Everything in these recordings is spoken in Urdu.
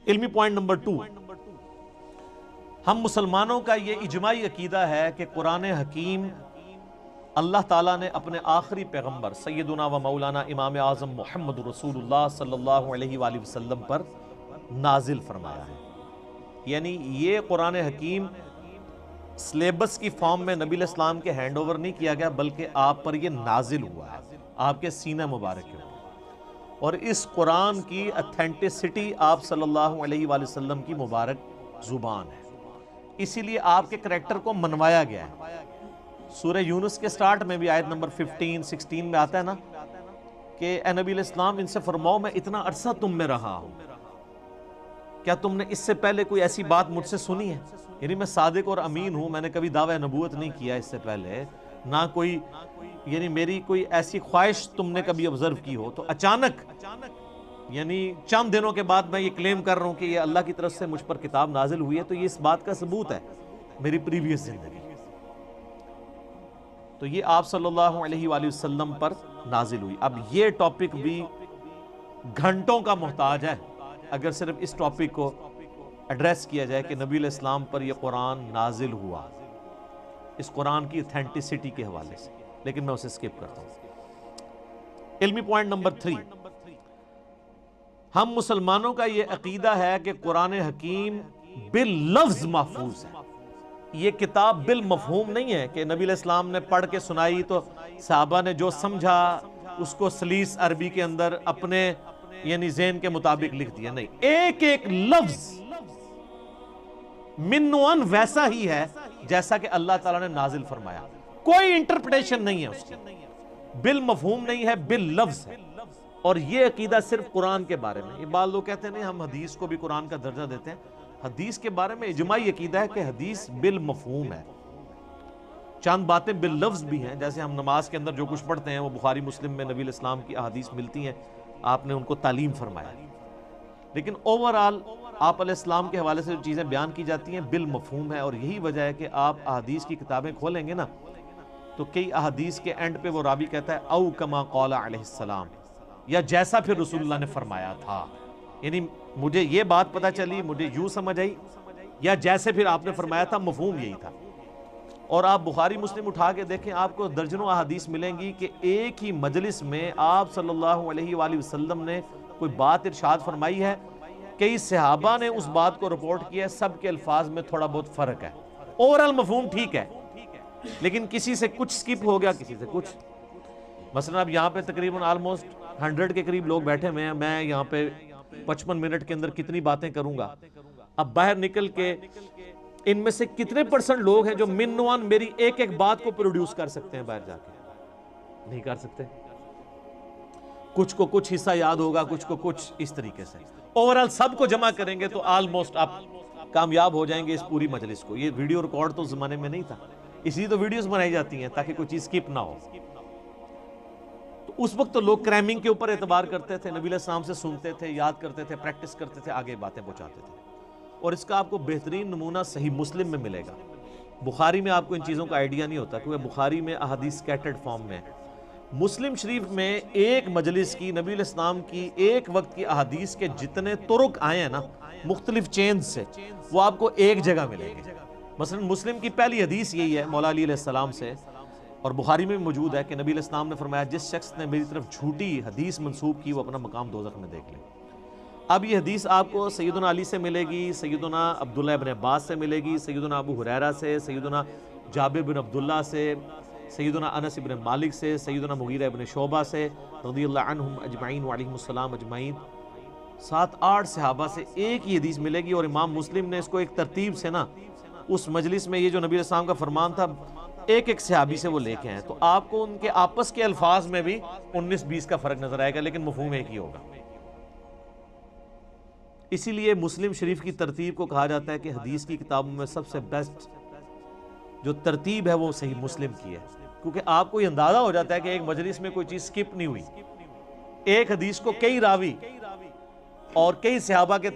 علمی پوائنٹ نمبر 2، ہم مسلمانوں کا یہ اجماعی عقیدہ ہے کہ قرآن حکیم اللہ تعالیٰ نے اپنے آخری پیغمبر سیدنا و مولانا امام اعظم محمد رسول اللہ صلی اللہ علیہ وآلہ وسلم پر نازل فرمایا ہے۔ یعنی یہ قرآن حکیم سلیبس کی فارم میں نبی علیہ السلام کے ہینڈ اوور نہیں کیا گیا، بلکہ آپ پر یہ نازل ہوا ہے، آپ کے سینہ مبارک کے اوپر، اور اس قرآن کی اتھینٹسٹی آپ صلی اللہ علیہ وآلہ وسلم کی مبارک زبان ہے، اسی لیے آپ کے کریکٹر کو منوایا گیا ہے۔ سورہ یونس کے سٹارٹ میں بھی آیت نمبر 15 16 میں آتا ہے نا کہ اے نبی علیہ السلام ان سے فرماؤ میں اتنا عرصہ تم میں رہا ہوں، کیا تم نے اس سے پہلے کوئی ایسی بات مجھ سے سنی ہے؟ یعنی میں صادق اور امین ہوں، میں نے کبھی دعوی نبوت نہیں کیا اس سے پہلے، نہ کوئی یعنی میری کوئی ایسی خواہش تم نے کبھی آبزرو کی ہو، تو اچانک یعنی چند دنوں کے بعد میں یہ کلیم کر رہا ہوں کہ یہ اللہ کی طرف سے مجھ پر کتاب نازل ہوئی ہے، تو یہ اس بات کا ثبوت ہے میری پریویس زندگی۔ تو یہ آپ صلی اللہ علیہ وآلہ وسلم پر نازل ہوئی۔ اب یہ ٹاپک بھی گھنٹوں کا محتاج ہے اگر صرف اس ٹاپک کو ایڈریس کیا جائے کہ نبی علیہ السلام پر یہ قرآن نازل ہوا، اس قرآن کی اتھینٹسٹی کے حوالے سے، لیکن میں اسے سکپ کرتا ہوں۔ علمی پوائنٹ نمبر 3، ہم مسلمانوں کا یہ عقیدہ ہے کہ قرآن حکیم باللفظ محفوظ ہے۔ یہ کتاب بالمفہوم نہیں ہے کہ نبی علیہ السلام نے پڑھ کے سنائی تو صحابہ نے جو سمجھا اس کو سلیس عربی کے اندر اپنے یعنی ذہن کے مطابق لکھ دیا، نہیں، ایک ایک لفظ من و عن ویسا ہی ہے جیسا کہ اللہ تعالیٰ نے نازل فرمایا، کوئی انٹرپریٹیشن نہیں ہے اس کی، بالمفہوم نہیں ہے، باللفظ ہے۔ اور یہ عقیدہ صرف قرآن کے بارے میں، یہ بعض لوگ کہتے ہیں نہیں ہم حدیث کو بھی قرآن کا درجہ دیتے ہیں، حدیث کے بارے میں اجماعی عقیدہ ہے کہ حدیث بالمفہوم ہے، چند باتیں باللفظ بھی ہیں، جیسے ہم نماز کے اندر جو کچھ پڑھتے ہیں وہ بخاری مسلم میں نبی علیہ السلام کی احادیث ملتی ہیں، آپ نے ان کو تعلیم فرمایا، لیکن اوورآل آپ علیہ السلام کے حوالے سے جو چیزیں بیان کی جاتی ہیں بالمفہوم ہے۔ اور یہی وجہ ہے کہ آپ احادیث کی کتابیں کھولیں گے نا تو کئی احادیث کے اینڈ پہ وہ راوی کہتا ہے او کما قال علیہ السلام، یا جیسا پھر رسول اللہ نے فرمایا تھا، یعنی مجھے یہ بات پتہ چلی، مجھے یوں سمجھ آئی، یا جیسے پھر آپ نے فرمایا تھا، مفہوم یہی تھا۔ اور آپ بخاری مسلم اٹھا کے دیکھیں، آپ کو درجنوں احادیث ملیں گی کہ ایک ہی مجلس میں آپ صلی اللہ علیہ وآلہ وسلم نے کوئی بات ارشاد فرمائی ہے، کئی صحابہ نے اس بات کو رپورٹ کیا ہے، سب کے الفاظ میں تھوڑا بہت فرق ہے، اوورال مفہوم ٹھیک ہے، لیکن کسی سے کچھ سکپ ہو گیا، کسی سے کچھ۔ مثلا اب یہاں پہ تقریباً آلموسٹ 100 کے قریب لوگ بیٹھے ہوئے ہیں، میں یہاں پہ 55 منٹ کے اندر کتنی باتیں کروں گا؟ اب باہر نکل کے ان میں سے کتنے پرسنٹ لوگ ہیں جو من و عن میری ایک ایک بات کو پروڈیوس کر سکتے ہیں؟ باہر جا کے نہیں کر سکتے، کچھ کو کچھ حصہ یاد ہوگا، کچھ کو کچھ، اس طریقے سے اوورال سب کو جمع کریں گے تو آلموسٹ آپ کامیاب ہو جائیں گے اس پوری مجلس کو۔ یہ ویڈیو ریکارڈ تو اس زمانے میں نہیں تھا، اس لیے تو ویڈیوز بنائی جاتی ہیں تاکہ کوئی چیز سکپ نہ ہو۔ تو اس وقت تو لوگ کرائمنگ کے اوپر اعتبار کرتے تھے، نبی علیہ السلام سے سنتے تھے، یاد کرتے تھے، پریکٹس کرتے تھے، آگے باتیں پہنچاتے تھے۔ اور اس کا آپ کو بہترین نمونہ صحیح مسلم میں ملے گا۔ بخاری میں آپ کو ان چیزوں کا آئیڈیا نہیں ہوتا کیونکہ بخاری میں احادیث سکیٹرڈ فارم میں ہے۔ مسلم شریف میں ایک مجلس کی نبی علیہ السلام کی ایک وقت کی احادیث کے جتنے طرق آئے ہیں نا مختلف چینز سے، وہ آپ کو ایک جگہ ملیں گے۔ مثلا مسلم کی پہلی حدیث یہی ہے مولا علی علیہ السلام سے، اور بخاری میں بھی موجود ہے کہ نبی علیہ السلام نے فرمایا جس شخص نے میری طرف جھوٹی حدیث منسوب کی وہ اپنا مقام دوزخ میں دیکھ لے۔ اب یہ حدیث آپ کو سیدنا علی سے ملے گی، سیدنا عبداللہ ابن عباس سے ملے گی، سیدنا ابو ہریرہ سے، سیدنا جابر بن عبداللہ سے، سیدنا انس بن مالک سے، سیدنا مغیرہ بن شعبہ سے رضی اللہ عنہم اجمعین وعلیہم السلام اجمعین، 7-8 صحابہ سے ایک ہی حدیث ملے گی۔ اور امام مسلم نے اس کو ایک ترتیب سے نا اس مجلس میں یہ جو نبی علیہ السلام کا فرمان تھا ایک ایک صحابی سے وہ لے کے ہیں، تو آپ کو ان کے آپس کے الفاظ میں بھی 19-20 کا فرق نظر آئے گا، لیکن مفہوم ایک ہی ہوگا۔ اسی لیے مسلم شریف کی ترتیب کو کہا جاتا ہے کہ حدیث کی کتابوں میں سب سے بیسٹ جو ترتیب ہے وہ صحیح مسلم کی ہے، کیونکہ آپ کو یہ اندازہ ہو جاتا ہے کہ ایک مجلس میں کوئی چیز سکپ نہیں ہوئی، ایک حدیث کو کئی راوی اور کئی صحابہ کے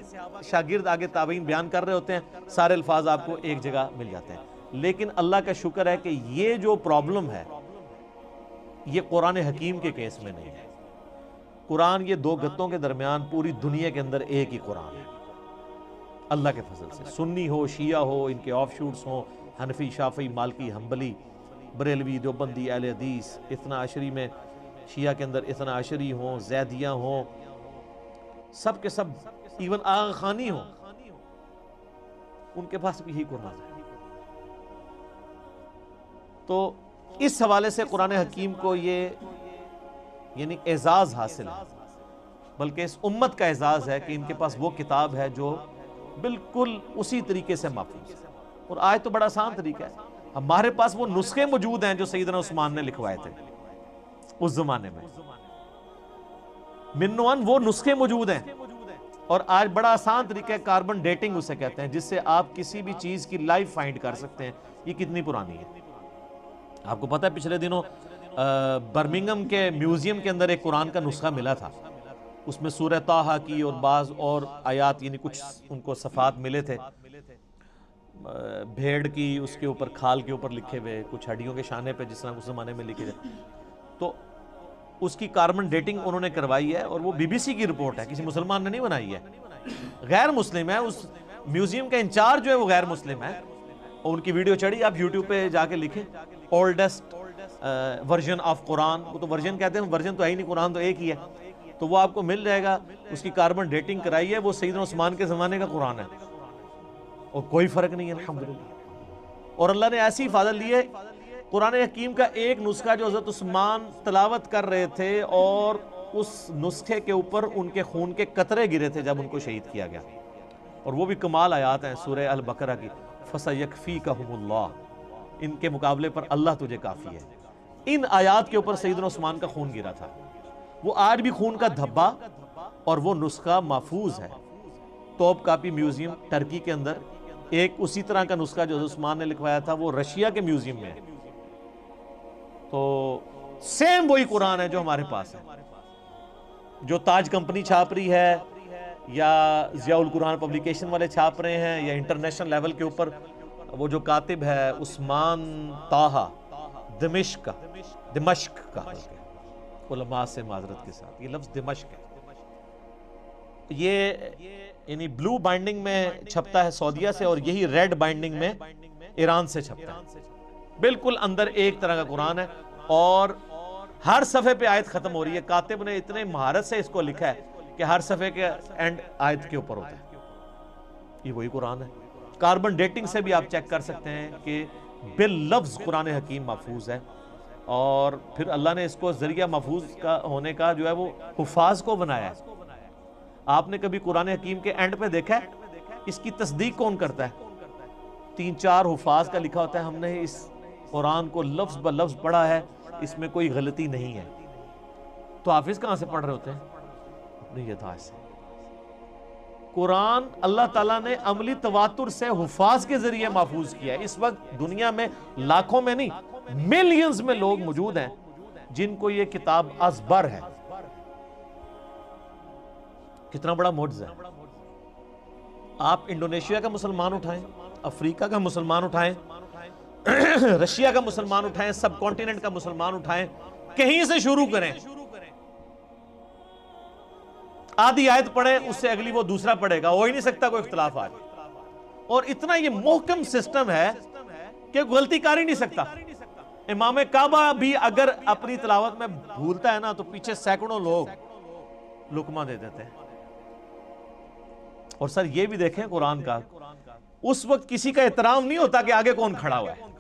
شاگرد آگے تابعین بیان کر رہے ہوتے ہیں، سارے الفاظ آپ کو ایک جگہ مل جاتے ہیں۔ لیکن اللہ کا شکر ہے کہ یہ جو پرابلم ہے یہ قرآن حکیم کے کیس میں نہیں ہے۔ قرآن یہ دو گتوں کے درمیان پوری دنیا کے اندر ایک ہی قرآن ہے، اللہ کے فضل سے. سنی ہو، شیعہ ہو، ان کے آف شوٹس ہوں، حنفی، شافعی، مالکی، حنبلی، بریلوی، دیوبندی، اہل حدیث، اثنا عشری میں شیعہ کے اندر اثنا عشری ہوں، زیدیہ ہوں، سب کے سب، ایون آغا خانی ہوں، ان کے پاس بھی یہی قرآن ہے. تو اس حوالے سے قرآن حکیم کو یہ یعنی اعزاز حاصل ہے، بلکہ اس امت کا اعزاز ہے کہ ان کے پاس وہ کتاب ہے جو بالکل اسی طریقے سے محفوظ ہے. اور آج تو بڑا آسان طریقہ ہے، ہمارے پاس وہ نسخے موجود ہیں جو سیدنا عثمان نے لکھوائے تھے اس زمانے میں، من وان وہ نسخے موجود ہیں. اور آج بڑا آسان طریقہ ہے، کاربن ڈیٹنگ اسے کہتے ہیں، جس سے آپ کسی بھی چیز کی لائف فائنڈ کر سکتے ہیں یہ کتنی پرانی ہے. آپ کو پتہ ہے پچھلے دنوں برمنگم کے میوزیم کے اندر ایک قرآن کا نسخہ ملا تھا، اس میں سورہ طٰہٰ کی اور بعض اور آیات یعنی کچھ ان کو صفحات ملے تھے، بھیڑ کی اس کے اوپر کھال کے اوپر لکھے ہوئے، کچھ ہڈیوں کے شانے پہ جس طرح اس زمانے میں لکھے تھے. تو اس کی کاربن ڈیٹنگ انہوں نے کروائی ہے، اور وہ بی بی سی کی رپورٹ ہے، کسی مسلمان نے نہیں بنائی ہے، غیر مسلم ہے. اس میوزیم کا انچارج جو ہے وہ غیر مسلم ہے، اور ان کی ویڈیو چڑھی، آپ یوٹیوب پہ جا کے لکھیں اولڈسٹ ورژن آف قرآن. وہ تو ورژن کہتے ہیں، ورژن تو ہے ہی نہیں، قرآن تو ایک ہی ہے. تو وہ آپ کو مل جائے گا، اس کی کاربن ڈیٹنگ کرائی ہے، وہ سیدنا عثمان کے زمانے کا قرآن ہے، اور کوئی فرق نہیں ہے الحمدللہ. اور اللہ نے ایسی حفاظت لی ہے، قرآن حکیم کا ایک نسخہ جو حضرت عثمان تلاوت کر رہے تھے، اور اس نسخے کے اوپر ان کے خون کے قطرے گرے تھے جب ان کو شہید کیا گیا. اور وہ بھی کمال آیات ہیں سورہ البقرہ کی، فَسَيَكْفِيكَهُمُ اللَّهُ، ان کے مقابلے پر اللہ تجھے کافی ہے. ان آیات کے اوپر سیدنا عثمان کا خون گرا تھا. وہ آج بھی خون کا دھبا اور وہ نسخہ محفوظ ہے توپ کاپی میوزیم ٹرکی کے اندر. ایک اسی طرح کا نسخہ جو عثمان نے لکھوایا تھا وہ رشیا کے میوزیم میں ہے. تو سیم وہی قرآن ہے جو ہمارے پاس ہے، جو تاج کمپنی چھاپ رہی ہے، یا ضیاء القرآن پبلیکیشن والے چھاپ رہے ہیں، یا انٹرنیشنل لیول کے اوپر وہ جو کاتب ہے عثمان طٰہٰ دمشق کا علماء سے معذرت کے ساتھ، یہ لفظ دمشق ہے. یہ یعنی بلو بائنڈنگ میں چھپتا ہے سعودیہ سے، اور یہی ریڈ بائنڈنگ میں ایران سے چھپتا ہے. بالکل اندر ایک طرح کا قرآن ہے، اور ہر صفحے پہ آیت ختم ہو رہی ہے. کاتب نے اتنے مہارت سے اس کو لکھا ہے کہ ہر صفحے کے اینڈ آیت کے اوپر ہوتا ہے. یہ وہی قرآن ہے. کاربن ڈیٹنگ سے بھی آپ چیک کر سکتے ہیں کہ باللفظ قرآن حکیم محفوظ ہے. اور پھر اللہ نے اس کو ذریعہ محفوظ کا ہونے کا جو ہے وہ حفاظ کو بنایا ہے. آپ نے کبھی قرآن حکیم کے اینڈ پہ دیکھا ہے اس کی تصدیق کون کرتا ہے؟ 3-4 حفاظ کا لکھا ہوتا ہے ہم نے اس قرآن کو لفظ بلفظ پڑھا ہے، اس میں کوئی غلطی نہیں ہے. تو حافظ کہاں سے پڑھ رہے ہوتے ہیں؟ اپنی یادداشت سے. قرآن اللہ تعالیٰ نے عملی تواتر سے حفاظ کے ذریعے محفوظ کیا ہے. اس وقت دنیا میں لاکھوں میں نہیں ملینز میں لوگ موجود ہیں جن کو یہ کتاب ازبر ہے. کتنا بڑا معجزہ ہے. آپ انڈونیشیا کا مسلمان اٹھائیں، افریقہ کا مسلمان اٹھائیں، رشیا کا مسلمان اٹھائیں، سب کانٹیننٹ کا مسلمان اٹھائیں، کہیں سے شروع کریں، آدھی آیت پڑھیں، اس سے اگلی وہ دوسرا پڑھے گا، ہو ہی نہیں سکتا کوئی اختلاف آج. اور اتنا یہ محکم سسٹم ہے کہ غلطی کر ہی نہیں سکتا. امام کعبہ بھی اگر اپنی تلاوت میں بھولتا ہے نا تو پیچھے سینکڑوں لوگ لقمہ دے دیتے ہیں. اور سر یہ بھی دیکھیں قرآن کا، اس وقت کسی کا احترام نہیں ہوتا کہ آگے کون کھڑا ہوا ہے.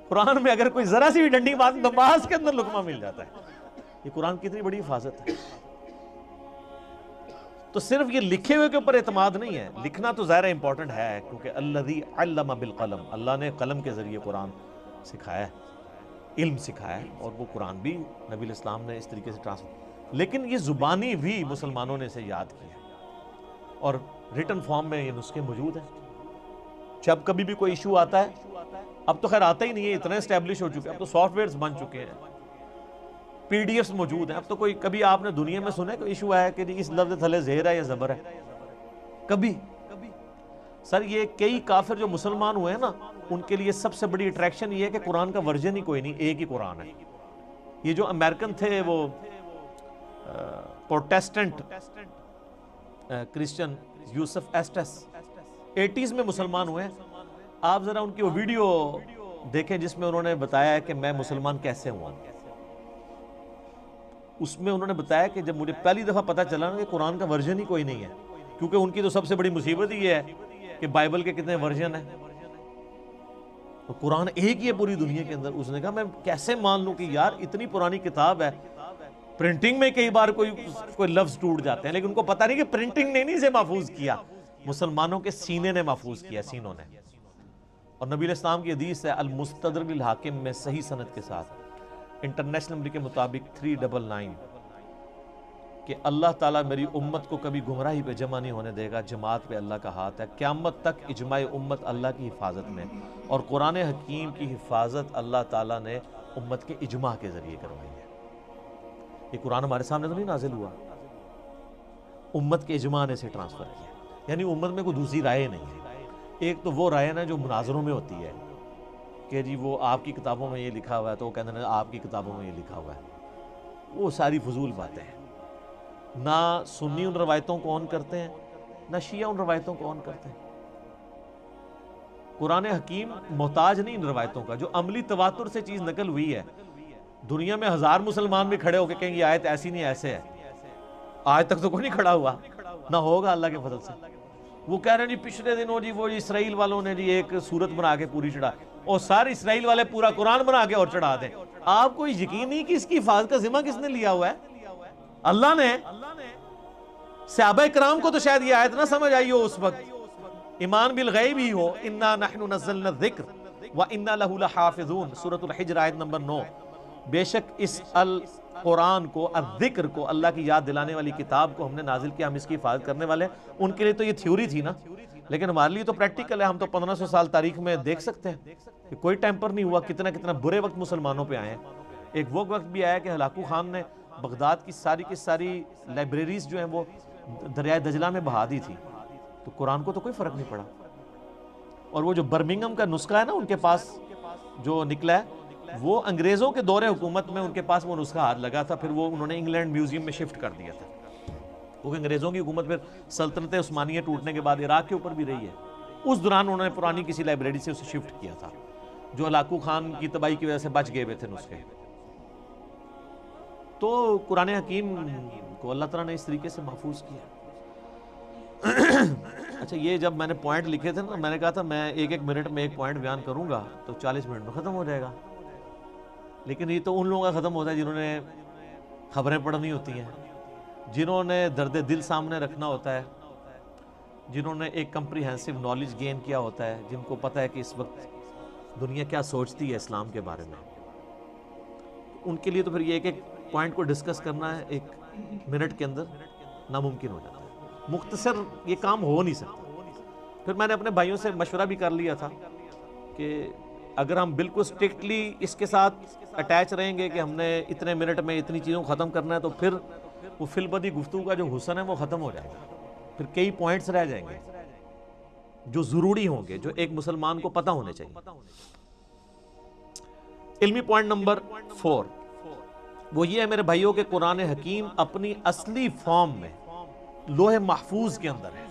قرآن میں اگر کوئی ذرا سی بھی ڈنڈی بات نماز کے اندر لقمہ مل جاتا ہے. یہ قرآن کتنی بڑی حفاظت ہے. تو صرف یہ لکھے ہوئے کے اوپر اعتماد نہیں ہے، لکھنا تو ظاہر امپورٹنٹ ہے کیونکہ الذی علم بالقلم، اللہ نے قلم کے ذریعے قرآن سکھایا ہے، علم سکھایا ہے، اور وہ قرآن بھی نبی الاسلام نے اس طریقے سے ٹرانسلیٹ. لیکن یہ زبانی بھی مسلمانوں نے اسے یاد کیا ہے، اور ریٹن فارم میں یہ نسخے موجود ہیں. جب کبھی بھی کوئی ایشو آتا ہے، اب تو خیر آتا ہی نہیں ہے، اتنے اسٹیبلش ہو چکے ہیں، اب تو سافٹ ویئرز بن چکے ہیں، پی ڈی ایفs موجود ہیں. اب تو کوئی کبھی آپ نے دنیا میں سنا ہے کوئی ایشو آیا کہ اس لفظ تھلے زہر ہے یا زبر ہے؟ کبھی سر یہ کئی کافر جو مسلمان ہوئے ہیں نا، ان کے لیے سب سے بڑی اٹریکشن یہ ہے کہ قرآن کا ورژن ہی کوئی نہیں، ایک ہی قرآن ہے. یہ جو امریکن تھے وہ پروٹیسٹنٹ کرسچن یوسف ایسٹس 80s میں مسلمان ہوئے ہیں. آپ ذرا ان کی وہ ویڈیو دیکھیں جس میں انہوں نے بتایا ہے کہ میں مسلمان کیسے ہوا. اس میں انہوں نے بتایا کہ جب مجھے پہلی دفعہ پتہ چلا کہ قرآن کا ورژن ہی کوئی نہیں ہے، کیونکہ ان کی تو سب سے بڑی مصیبت ہی ہے کہ بائبل کے کتنے ورژن ہیں، تو قرآن ایک ہی ہے پوری دنیا کے اندر. اس نے کہا میں کیسے مان لوں کہ یار اتنی پرانی کتاب ہے، پرنٹنگ میں کئی بار کوئی لفظ ٹوٹ جاتے ہیں، لیکن ان کو پتہ نہیں کہ پرنٹنگ نے نہیں اسے محفوظ کیا، مسلمانوں کے سینے نے محفوظ کیا، سینوں نے. اور نبی علیہ السلام کی حدیث ہے المستدرک للحاکم میں صحیح سند کے ساتھ انٹرنیشنل نمبر کے مطابق 399 کہ اللہ تعالیٰ میری امت کو کبھی گمراہی پہ جمع نہیں ہونے دے گا، جماعت پہ اللہ کا ہاتھ ہے، قیامت تک اجماع امت اللہ کی حفاظت میں. اور قرآن حکیم کی حفاظت اللہ تعالیٰ نے امت کے اجماع کے ذریعے کروائی ہے. یہ قرآن ہمارے سامنے تو نہیں نازل ہوا، امت کے اجماع نے اسے ٹرانسفر کیا. یعنی امت میں کوئی دوسری رائے نہیں ہے. ایک تو وہ رائے نا جو مناظروں میں ہوتی ہے کہ جی وہ آپ کی کتابوں میں یہ لکھا ہوا ہے تو وہ کہتے ہیں آپ کی کتابوں میں یہ لکھا ہوا ہے. وہ ساری فضول باتیں ہیں. نہ سنی ان روایتوں کو آن کرتے ہیں، نہ شیعہ ان روایتوں کو آن کرتے ہیں. قرآن حکیم محتاج نہیں ان روایتوں کا. جو عملی تواتر سے چیز نقل ہوئی ہے، دنیا میں 1000 مسلمان بھی کھڑے ہو کے کہیں یہ آیت ایسی نہیں ایسے ہے، آج تک تو کوئی نہیں کھڑا ہوا، نہ ہوگا اللہ کے فضل سے. وہ کہہ رہے ہیں جی پچھلے دنوں جی وہ اسرائیل والوں نے جی ایک صورت بنا کے پوری چڑھا، اور سارے اسرائیل والے پورا قرآن بنا کے اور چڑھا دیں. آپ کو یقین نہیں کہ اس کی حفاظت کا ذمہ کس نے لیا ہوا ہے؟ اللہ نے. صحابہ کرام کو تو شاید یہ آیت نہ سمجھ آئی ہو اس وقت، ایمان بالغیب ہی ہو، انا نحن نزلنا الذکر وانا لہ لحافظون، سورۃ الحجر آیت نمبر 9. بے شک اس القرآن کو، الذکر کو، اللہ کی یاد دلانے والی کتاب کو ہم نے نازل کیا، ہم اس کی حفاظت کرنے والے. ان کے لیے تو یہ تھیوری تھی نا، لیکن ہمارے لیے تو پریکٹیکل ہے. ہم تو 1500 سال تاریخ میں دیکھ سکتے ہیں کہ کوئی ٹیمپر نہیں ہوا. کتنا برے وقت مسلمانوں پہ آئے ہیں. ایک وہ وقت بھی آیا کہ ہلاکو خان نے بغداد کی ساری لائبریریز جو ہیں وہ دریائے دجلہ میں بہا دی تھی، تو قرآن کو تو کوئی فرق نہیں پڑا. اور وہ جو برمنگم کا نسخہ ہے نا ان کے پاس جو نکلا ہے، وہ انگریزوں کے دور حکومت میں ان کے پاس وہ نسخہ ہاتھ لگا تھا، پھر وہ انہوں نے انگلینڈ میوزیم میں شفٹ کر دیا تھا. کیونکہ انگریزوں کی حکومت پھر سلطنت عثمانیہ ٹوٹنے کے بعد عراق کے اوپر بھی رہی ہے. اس دوران انہوں نے پرانی کسی لائبریری سے اسے شفٹ کیا تھا، جو ہلاکو خان کی تباہی کی وجہ سے بچ گئے ہوئے تھے نسخے. تو قرآن حکیم کو اللہ تعالیٰ نے اس طریقے سے محفوظ کیا. اچھا یہ جب میں نے پوائنٹ لکھے تھے نا، میں نے کہا تھا میں ایک منٹ میں ایک پوائنٹ بیان کروں گا تو 40 منٹ میں ختم ہو جائے گا. لیکن یہ تو ان لوگوں کا ختم ہوتا ہے جنہوں نے خبریں پڑھنی ہوتی ہیں، جنہوں نے درد دل سامنے رکھنا ہوتا ہے، جنہوں نے ایک کمپریہنسو نالج گین کیا ہوتا ہے، جن کو پتہ ہے کہ اس وقت دنیا کیا سوچتی ہے اسلام کے بارے میں. ان کے لیے تو پھر یہ ایک پوائنٹ کو ڈسکس کرنا ہے 1 منٹ کے اندر ناممکن ہو جاتا ہے. مختصر یہ کام ہو نہیں سکتا. پھر میں نے اپنے بھائیوں سے مشورہ بھی کر لیا تھا کہ اگر ہم بالکل سٹرکٹلی اس کے ساتھ اٹیچ رہیں گے کہ ہم نے اتنے منٹ میں اتنی چیزوں کو ختم کرنا ہے، تو پھر وہ فی البدی گفتگو کا جو حسن ہے وہ ختم ہو جائے گا. پھر کئی پوائنٹس رہ جائیں گے جو ضروری ہوں گے، جو ایک مسلمان کو پتہ ہونے چاہیے. علمی پوائنٹ نمبر 4 وہ یہ ہے میرے بھائیوں کہ قرآن حکیم اپنی اصلی فارم میں لوح محفوظ کے اندر ہے.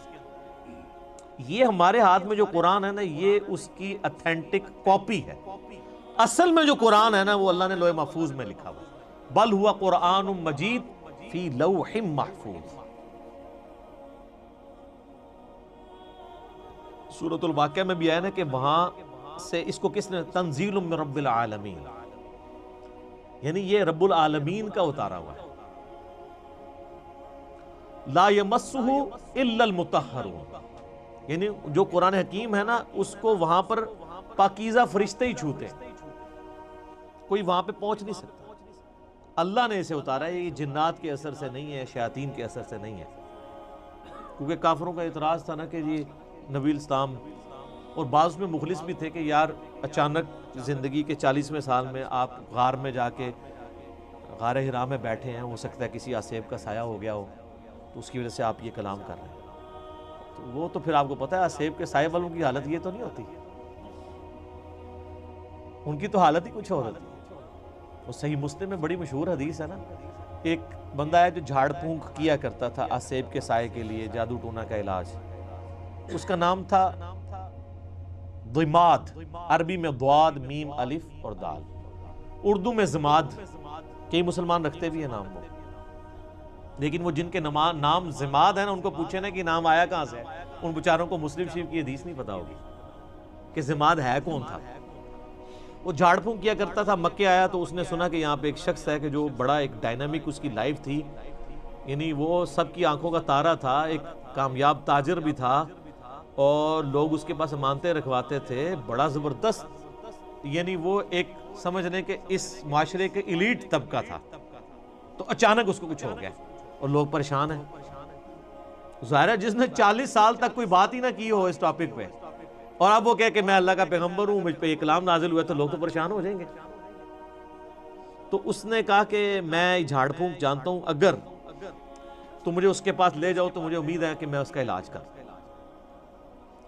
یہ ہمارے ہاتھ میں جو قرآن ہے نا، یہ اس کی اتھینٹک کاپی ہے. اصل میں جو قرآن ہے نا وہ اللہ نے لوح محفوظ میں لکھا ہوا ہے. بل ہوا قرآن مجید فی لوح محفوظ. سورۃ الواقعہ میں بھی آیا نا کہ وہاں سے اس کو کس نے، تنزیل من رب العالمین، یعنی یہ رب العالمین کا اتارا ہوا ہے. لا یمسہ الا المطہرون، یعنی جو قرآن حکیم ہے نا اس کو وہاں پر پاکیزہ فرشتے ہی چھوتے، کوئی وہاں پہ پہنچ نہیں سکتا. اللہ نے اسے اتارا ہے. یہ جنات کے اثر سے نہیں ہے، شیاطین کے اثر سے نہیں ہے. کیونکہ کافروں کا اعتراض تھا نا کہ جی نبی الاسلام، اور بعض میں مخلص بھی تھے کہ یار اچانک زندگی کے 40ویں سال میں آپ غار میں جا کے غار حرا میں بیٹھے ہیں، ہو سکتا ہے کسی آسیب کا سایہ ہو گیا ہو تو اس کی وجہ سے آپ یہ کلام کر رہے ہیں. تو وہ تو پھر آپ کو پتہ ہے آسیب کے سائے والوں کی حالت یہ تو نہیں ہوتی، ان کی تو حالت ہی کچھ اور ہوتی ہے. وہ صحیح مسلم میں بڑی مشہور حدیث ہے نا، ایک بندہ ہے جو جھاڑ پھونک کیا کرتا تھا آسیب کے سائے کے لیے، جادو ٹونا کا علاج. اس کا نام تھا ضماد، عربی میں ضاد میم الف اور دال، اردو میں ضماد. کئی مسلمان رکھتے بھی ہیں نام وہ، لیکن وہ جن کے نام ضماد ہیں نا، ان کو پوچھے نا کہ نام آیا کہاں سے ہے، ان بیچاروں کو مسلم شریف کی حدیث نہیں پتا ہوگی کہ ضماد ہے کون تھا. وہ جھاڑ پھونک کیا کرتا تھا. مکے آیا تو اس نے سنا کہ یہاں پہ ایک شخص ہے کہ جو بڑا ایک ڈائنامک اس کی لائف تھی، یعنی وہ سب کی آنکھوں کا تارا تھا، ایک کامیاب تاجر بھی تھا، اور لوگ اس کے پاس امانتیں رکھواتے تھے، بڑا زبردست، یعنی وہ ایک سمجھ لیں کہ اس معاشرے کے ایلیٹ طبقہ تھا. تو اچانک اس کو کچھ ہو گیا اور لوگ پریشان ہیں. ظاہر ہے جس نے 40 سال تک کوئی بات ہی نہ کی ہو اس ٹاپک پہ، اور اب وہ کہے کہ میں اللہ کا پیغمبر ہوں، مجھ پہ یہ کلام نازل ہوا، تو لوگ تو پریشان ہو جائیں گے. تو اس نے کہا کہ میں جھاڑ پھونک جانتا ہوں، اگر تو مجھے اس کے پاس لے جاؤ تو مجھے امید ہے کہ میں اس کا علاج کروں.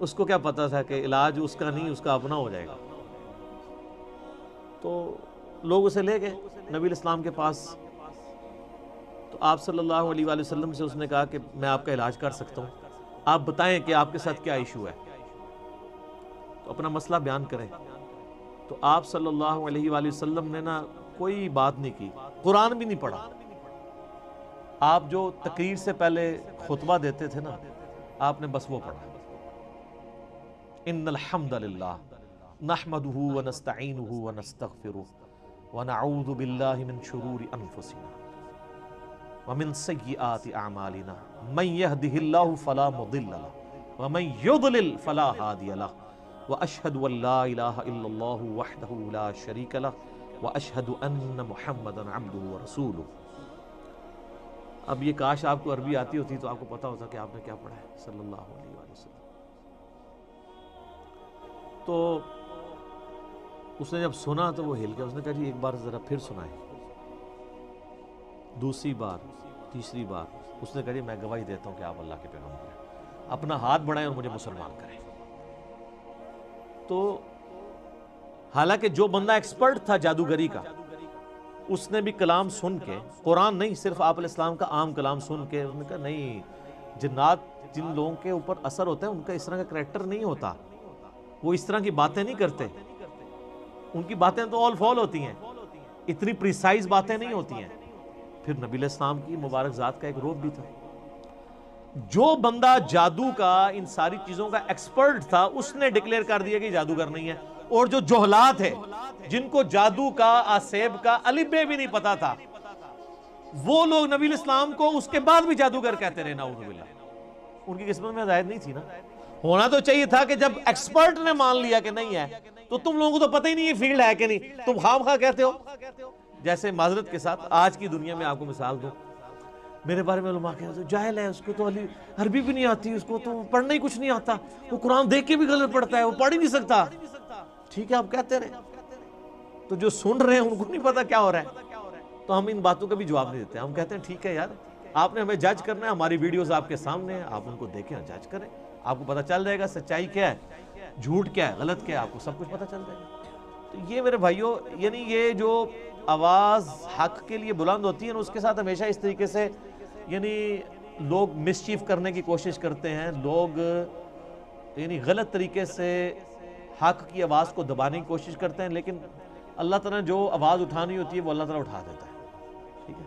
اس کو کیا پتا تھا کہ علاج اس کا نہیں، اس کا اپنا ہو جائے گا. تو لوگ اسے لے گئے نبی الاسلام کے پاس. تو آپ صلی اللہ علیہ وآلہ وسلم سے اس نے کہا کہ میں آپ کا علاج کر سکتا ہوں، آپ بتائیں کہ آپ کے ساتھ کیا ایشو ہے، تو اپنا مسئلہ بیان کریں. تو آپ صلی اللہ علیہ وآلہ وسلم نے نا کوئی بات نہیں کی، قرآن بھی نہیں پڑھا. آپ جو تقریر سے پہلے خطبہ دیتے تھے نا، آپ نے بس وہ پڑھا، ان الحمد للہ نحمده ونستعینه ونستغفره ونعوذ باللہ من شرور انفسنا ومن سیئات اعمالنا من يهده الله فلا مضل له ومن يضلل فلا هادي له واشهد ان لا اله الا الله وحده لا شريك له واشهد ان محمدا عبده ورسوله. اب یہ کاش آپ کو عربی آتی ہوتی تو آپ کو پتا ہوتا کہ آپ نے کیا پڑھا ہے صلی اللہ علیہ وآلہ وسلم. تو اس نے جب سنا تو وہ ہل گیا. اس نے کہا جی ایک بار ذرا پھر سنائیں. دوسری بار، تیسری بار. اس نے کہا جی میں گواہی دیتا ہوں کہ آپ اللہ کے پیغمبر ہیں، اپنا ہاتھ بڑھائیں اور مجھے مسلمان کریں. تو حالانکہ جو بندہ ایکسپرٹ تھا جادوگری کا، اس نے بھی کلام سن کے، قرآن نہیں صرف آپ علیہ السلام کا عام کلام سن کے، اس نے کہا نہیں، جنات جن لوگوں کے اوپر اثر ہوتا ہے ان کا اس طرح کا کریکٹر نہیں ہوتا، وہ اس طرح کی باتیں نہیں کرتے، ان کی باتیں تو آل فال ہوتی ہیں، اتنی پریسائز باتیں نہیں ہوتی ہیں. پھر نبی علیہ السلام کی مبارک ذات کا ایک روب بھی تھا. جو بندہ جادو کا ان ساری چیزوں کا ایکسپرٹ تھا، اس نے ڈکلیئر کر دیا کہ جادوگر نہیں ہے. اور جو جہلات ہے، جن کو جادو کا، آسیب کا الف بے بھی نہیں پتا تھا، وہ لوگ نبی الاسلام کو اس کے بعد بھی جادوگر کہتے رہے. نعوذ باللہ. ان کی قسمت میں ہدایت نہیں تھی نا. ہونا تو چاہیے تھا کہ جب ایکسپرٹ نے مان لیا کہ نہیں ہے، تو تم لوگوں کو تو پتہ ہی نہیں یہ فیلڈ ہے کہ نہیں، تم خواہ خواہ کہتے ہو. جیسے معذرت کے ساتھ آج کی دنیا میں آپ کو مثال دوں، میرے بارے میں علماء کہتے ہیں جاہل ہے، اس کو تو عربی بھی نہیں آتی، اس کو تو پڑھنا ہی کچھ نہیں آتا، وہ قرآن دیکھ کے بھی غلط پڑھتا ہے، وہ پڑھ ہی نہیں سکتا. ٹھیک ہے آپ کہتے رہے، تو جو سن رہے ہیں ان کو نہیں پتا کیا ہو رہا ہے. تو ہم ان باتوں کا بھی جواب نہیں دیتے. ہم کہتے ہیں ٹھیک ہے یار، آپ نے ہمیں جج کرنا ہے، ہماری ویڈیوز آپ کے سامنے ہیں، آپ ان کو دیکھیں اور جج کریں. آپ کو پتہ چل جائے گا سچائی کیا ہے، جھوٹ کیا ہے، غلط کیا ہے، آپ کو سب کچھ پتہ چل جائے گا. تو یہ میرے بھائیوں، یعنی یہ جو آواز حق کے لیے بلند ہوتی ہے نا، اس کے ساتھ ہمیشہ اس طریقے سے یعنی لوگ مسچیف کرنے کی کوشش کرتے ہیں، لوگ یعنی غلط طریقے سے حق کی آواز کو دبانے کی کوشش کرتے ہیں. لیکن اللہ تعالیٰ نے جو آواز اٹھانی ہوتی ہے وہ اللہ تعالیٰ اٹھا دیتا ہے. ٹھیک ہے.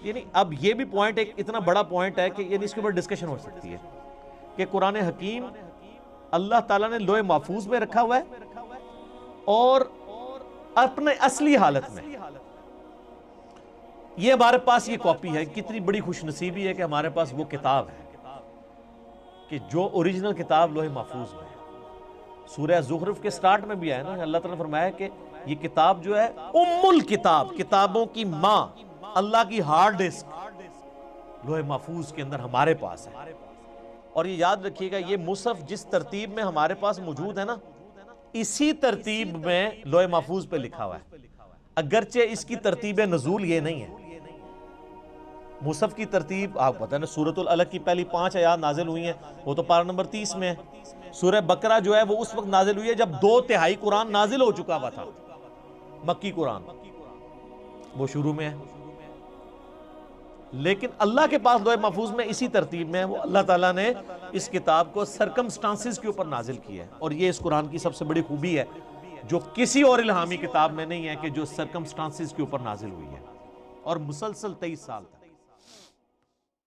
یعنی اب یہ بھی پوائنٹ ایک اتنا بڑا پوائنٹ ہے کہ یعنی اس کے اوپر ڈسکشن ہو سکتی ہے کہ قرآن حکیم اللہ تعالیٰ نے لوح محفوظ میں رکھا ہوا ہے اور اپنے اصلی حالت میں یہ ہمارے پاس یہ کاپی ہے. کتنی بڑی خوش نصیبی ہے کہ ہمارے پاس وہ کتاب ہے کہ جو اوریجنل کتاب لوح محفوظ میں ہے. سورہ زخرف کے سٹارٹ میں بھی آیا نا، اللہ تعالیٰ نے فرمایا کہ یہ کتاب جو ہے ام الکتاب، کتابوں کی ماں، اللہ کی ہارڈ ڈسک لوح محفوظ کے اندر ہمارے پاس ہے. اور یہ یاد رکھیے گا، یہ مصحف جس ترتیب میں ہمارے پاس موجود ہے نا، اسی ترتیب میں لوح محفوظ پہ لکھا ہوا ہے. اگرچہ اس کی ترتیب نزول یہ نہیں ہے. مصحف کی ترتیب آپ پتہ ہے، سورۃ العلق کی پہلی 5 آیات نازل ہوئی ہیں، وہ تو پارہ نمبر 30 میں ہے. سورہ بقرہ جو ہے وہ اس وقت نازل ہوئی ہے جب 2/3 قرآن نازل ہو چکا ہوا تھا. مکی قرآن وہ شروع میں ہے. لیکن اللہ کے پاس لوح محفوظ میں اسی ترتیب میں وہ اللہ تعالیٰ نے اس کتاب کو سرکمسٹانسز کے اوپر نازل کیا ہے، اور یہ اس قرآن کی سب سے بڑی خوبی ہے جو کسی اور الہامی کتاب میں نہیں ہے، کہ جو سرکمسٹانسز کے اوپر نازل ہوئی ہے، اور مسلسل 23 سال تک۔